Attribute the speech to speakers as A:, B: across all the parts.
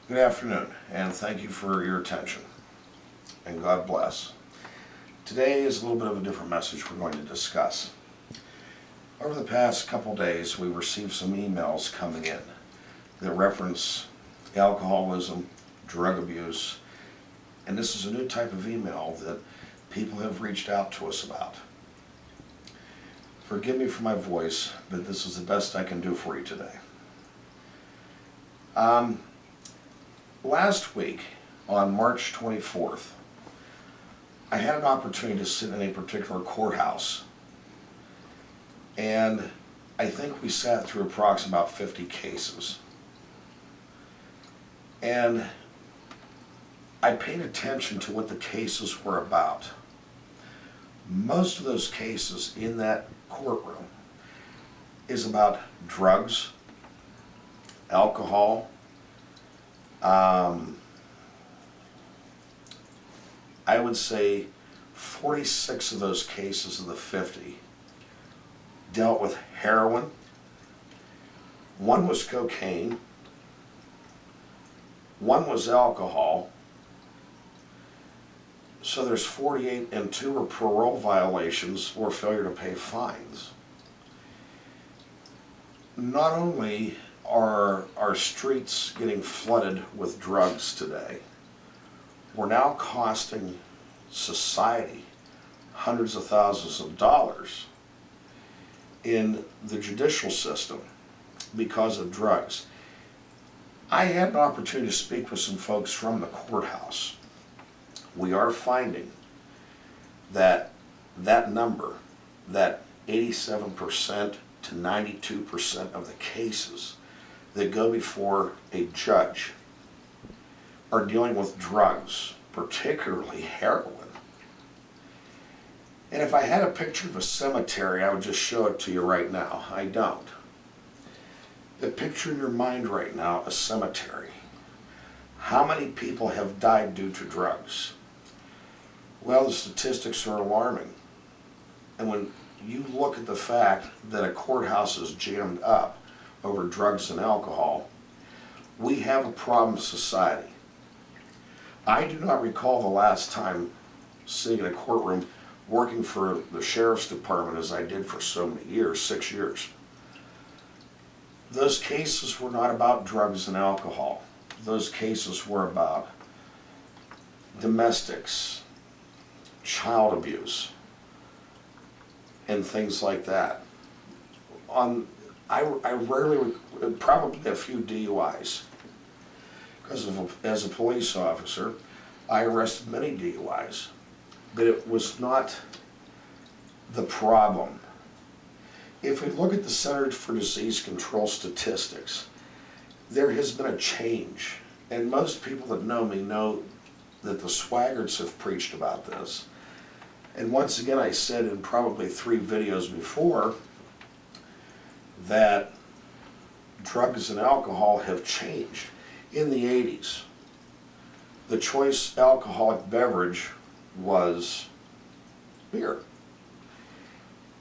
A: Good afternoon, and thank you for your attention, and God bless. Today is a little bit of a different message we're going to discuss. Over the past couple days, we received some emails coming in that reference alcoholism, drug abuse, and this is a new type of email that people have reached out to us about. Forgive me for my voice, but this is the best I can do for you today. Last week, on March 24th, I had an opportunity to sit in a particular courthouse, and I think we sat through approximately about 50 cases. And I paid attention to what the cases were about. Most of those cases in that courtroom is about drugs, alcohol. I would say 46 of those cases of the 50 dealt with heroin. One was cocaine. One was alcohol. So there's 48, and 2 were parole violations or failure to pay fines. Not only are our streets getting flooded with drugs today, we're now costing society hundreds of thousands of dollars in the judicial system because of drugs. I had an opportunity to speak with some folks from the courthouse. We are finding that number, that 87% to 92% of the cases that go before a judge are dealing with drugs, particularly heroin. And if I had a picture of a cemetery, I would just show it to you right now. I don't. But picture in your mind right now a cemetery. How many people have died due to drugs? Well, the statistics are alarming. And when you look at the fact that a courthouse is jammed up over drugs and alcohol, we have a problem in society. I do not recall the last time sitting in a courtroom working for the sheriff's department as I did for so many years, 6 years. Those cases were not about drugs and alcohol. Those cases were about domestics, child abuse, and things like that. I rarely, probably a few DUIs, because as a police officer, I arrested many DUIs, but it was not the problem. If we look at the Centers for Disease Control statistics, there has been a change, and most people that know me know that the swaggarts have preached about this. And once again, I said in probably 3 videos before that drugs and alcohol have changed. In the 80s, the choice alcoholic beverage was beer.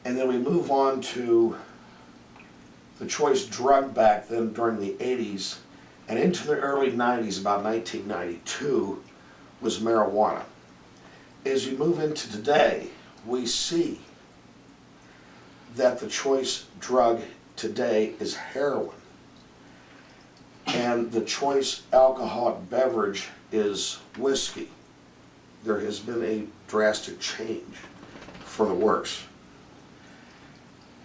A: And then we move on to the choice drug back then during the 80s, and into the early 90s, about 1992, was marijuana. As we move into today, we see that the choice drug today is heroin, and the choice alcoholic beverage is whiskey. There has been a drastic change for the worse.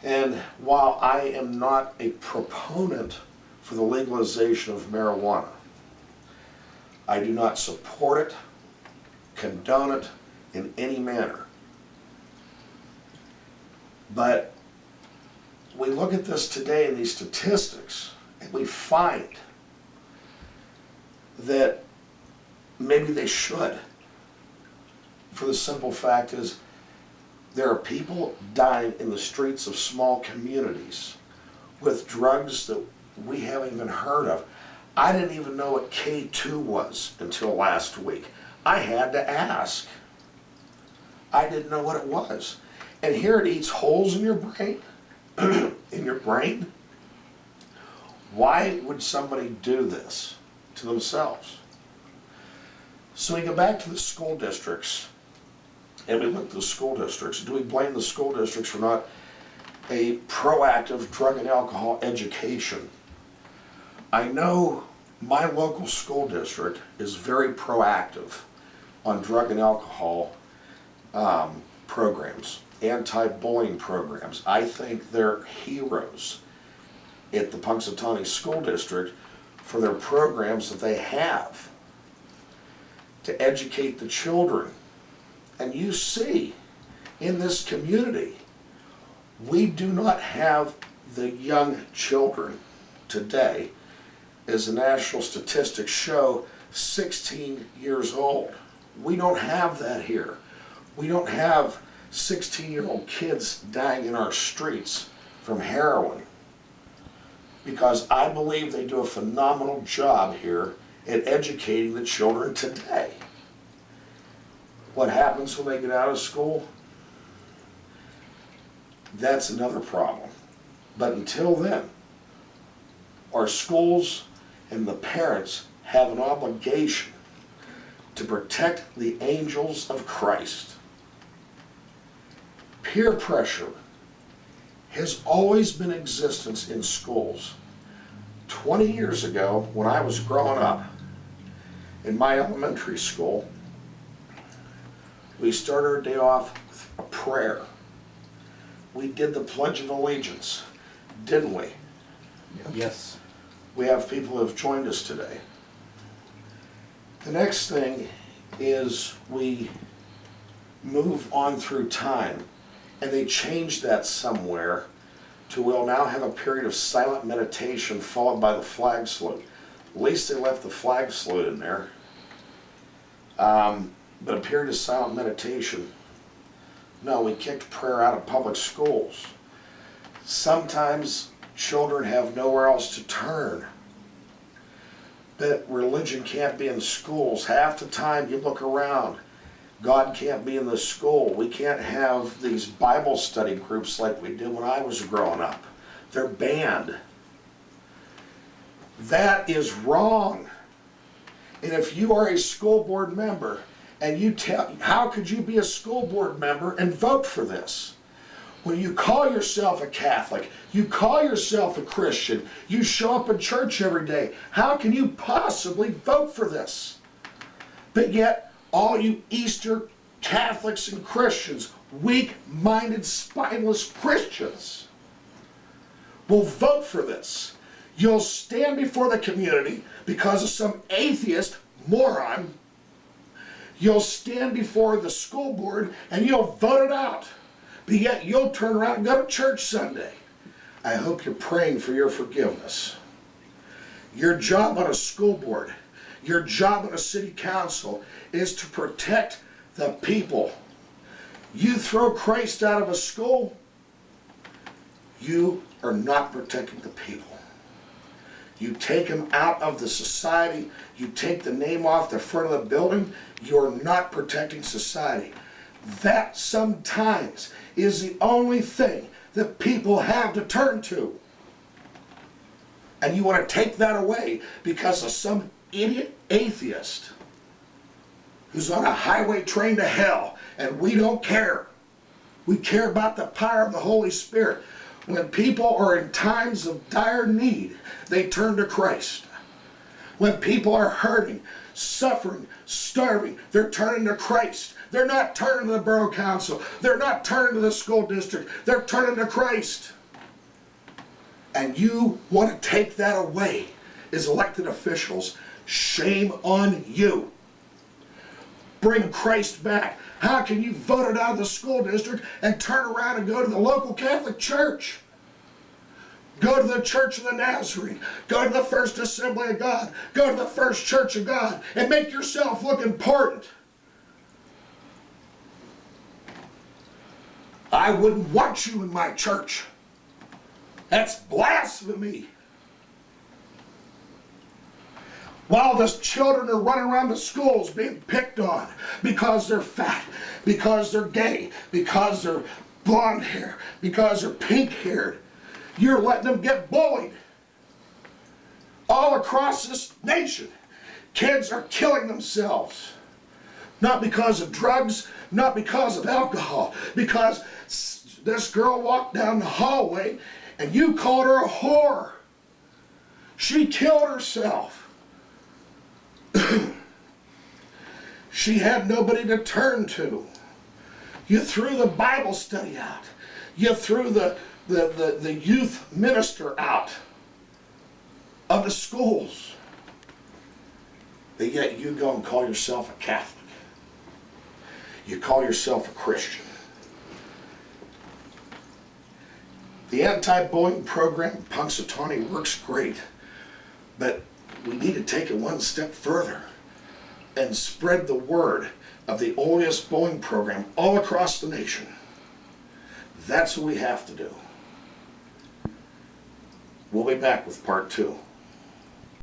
A: And while I am not a proponent for the legalization of marijuana, I do not support it, condone it in any manner. But we look at this today in these statistics, and we find that maybe they should. For the simple fact is, there are people dying in the streets of small communities with drugs that we haven't even heard of. I didn't even know what K2 was until last week. I had to ask. I didn't know what it was. And here it eats holes in your brain. In your brain. Why would somebody do this to themselves. So we go back to the school districts, and we look at the school districts. Do we blame the school districts for not a proactive drug and alcohol education? I know my local school district is very proactive on drug and alcohol programs, anti-bullying programs. I think they're heroes at the Punxsutawney School District for their programs that they have to educate the children. And you see, in this community, we do not have the young children today, as the national statistics show, 16 years old. We don't have that here. We don't have 16-year-old kids dying in our streets from heroin, because I believe they do a phenomenal job here at educating the children today. What happens when they get out of school? That's another problem. But until then, our schools and the parents have an obligation to protect the angels of Christ. Peer pressure has always been in existence in schools. 20 years ago, when I was growing up in my elementary school, we started our day off with a prayer. We did the Pledge of Allegiance, didn't we?
B: Yes.
A: We have people who have joined us today. The next thing is we move on through time, and they changed that somewhere to we'll now have a period of silent meditation followed by the flag salute. At least they left the flag salute in there. But a period of silent meditation. No, we kicked prayer out of public schools. Sometimes children have nowhere else to turn. That religion can't be in schools. Half the time you look around, God can't be in the school. We can't have these Bible study groups like we did when I was growing up. They're banned. That is wrong. And if you are a school board member and you tell, how could you be a school board member and vote for this? When you call yourself a Catholic, you call yourself a Christian, you show up in church every day, how can you possibly vote for this? But yet, all you Easter Catholics and Christians, weak-minded, spineless Christians, will vote for this. You'll stand before the community because of some atheist moron. You'll stand before the school board and you'll vote it out. But yet you'll turn around and go to church Sunday. I hope you're praying for your forgiveness. Your job on a school board, your job on a city council is to protect the people. You throw Christ out of a school, you are not protecting the people. You take him out of the society, you take the name off the front of the building, you're not protecting society. That sometimes is the only thing that people have to turn to. And you want to take that away because of some idiot atheist who's on a highway train to hell, and we don't care. We care about the power of the Holy Spirit. When people are in times of dire need, they turn to Christ. When people are hurting, suffering, starving, they're turning to Christ. They're not turning to the borough council. They're not turning to the school district. They're turning to Christ. And you want to take that away as elected officials. Shame on you. Bring Christ back. How can you vote it out of the school district and turn around and go to the local Catholic church? Go to the Church of the Nazarene. Go to the First Assembly of God. Go to the First Church of God and make yourself look important. I wouldn't want you in my church. That's blasphemy. While the children are running around the schools being picked on because they're fat, because they're gay, because they're blonde hair, because they're pink haired, you're letting them get bullied all across this nation. Kids are killing themselves. Not because of drugs, not because of alcohol, because this girl walked down the hallway and you called her a whore. She killed herself. She had nobody to turn to. You threw the Bible study out. You threw the youth minister out of the schools. But yet you go and call yourself a Catholic. You call yourself a Christian. The anti-bullying program in Punxsutawney works great, but we need to take it one step further and spread the word of the OAS bullying program all across the nation. That's what we have to do. We'll be back with part 2.